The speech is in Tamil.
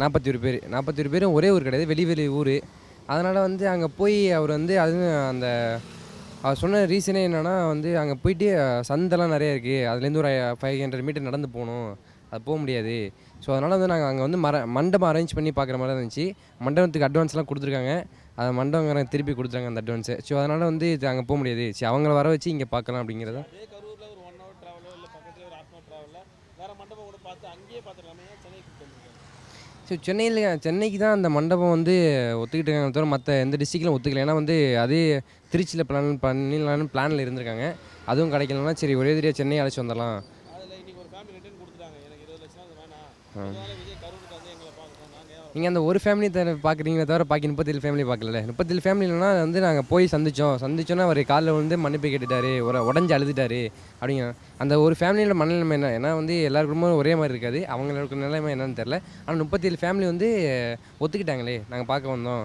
41 பேர். 41 பேரும் ஒரே ஊர் கிடையாது. வெளி வெளி ஊரு. அதனால வந்து அங்க போய் அவர் வந்து அதுவும் அந்த அவர் சொன்ன ரீசனே என்னன்னா வந்து, அங்க போயிட்டு சந்தெல்லாம் நெறைய இருக்கு. அதுலேருந்து ஒரு 500 மீட்டர் நடந்து போணும். அது முடியாது. ஸோ, அதனால வந்து நாங்க அங்க வந்து மண்டபம் அரேஞ்ச் பண்ணி பார்க்குற மாரி தான் இருந்துச்சு. மண்டபத்துக்கு அட்வான்ஸ்லாம் குடுத்துருக்காங்க. அந்த மண்டபம்காரங்க திருப்பி குடுத்துட்டாங்க அந்த அட்வான்ஸ. ஸோ, அதனால வந்து இது அங்க முடியாது. சரி அவங்கள வர வச்சு இங்க பார்க்கலாம் அப்படிங்கிறது தான். அதே கரூர்ல ஒரு 1 ஹவர் டிராவலோ இல்ல பக்கத்துலயே ஒரு 1/2 அன் ஹவர் டிராவல்ல வேற மண்டபம் கூட பார்த்து அங்கேயே பார்த்துக்கலாமே, ஏன் சென்னைக்கு கூப்பிட்டு வந்திருக்காங்க? ஸோ, சென்னைக்கு தான் அந்த மண்டபம் வந்து ஒத்துக்கிட்டாங்களே தவிர, மத்த எந்த டிஸ்ட்ரிக்ட்லும் ஒத்துக்கல. ஏன்னா வந்து அதே திருச்சியில பிளான் பண்ணிடலான்னு பிளான்ல இருந்திருக்காங்க. அதுவும் கிடைக்கலன்னா, சரி ஒரே தடவையா சென்னை அழைச்சிட்டு வந்துரலாம். அதுல இன்னைக்கு ஒரு ஃபேமிலி ரிட்டர்ன் குடுத்துட்டாங்க. எனக்கு 20 லட்சம் அது வேணாம். ஆ. இதனால விஜய் கரூருக்கு வந்து எங்கள பார்க்கணும். நாங்க ஏன் நீங்க அந்த ஒரு ஃபேமிலி பார்க்குறீங்களே தவிர, பாக்கி 37 ஃபேமிலி பார்க்கலல்ல. 37 ஃபேமிலிலனா வந்து நாங்க போய் சந்திச்சோன்னா அவரு கால்ல விழுந்து மன்னிப்பு கேட்டுட்டாரு. உடைஞ்சு அழுதுட்டாரு. அப்படிங்க. அந்த ஒரு ஃபேமிலியோட மனநிலைமை என்ன? ஏன்னா வந்து எல்லார் குடும்பமும் ஒரே மாரி இருக்காது. அவங்களோட நிலைமை என்னன்னு தெரியல. ஆனா 37 ஃபேமிலி வந்து ஒத்துக்கிட்டாங்களே, நாங்க பார்க்க வந்தோம்.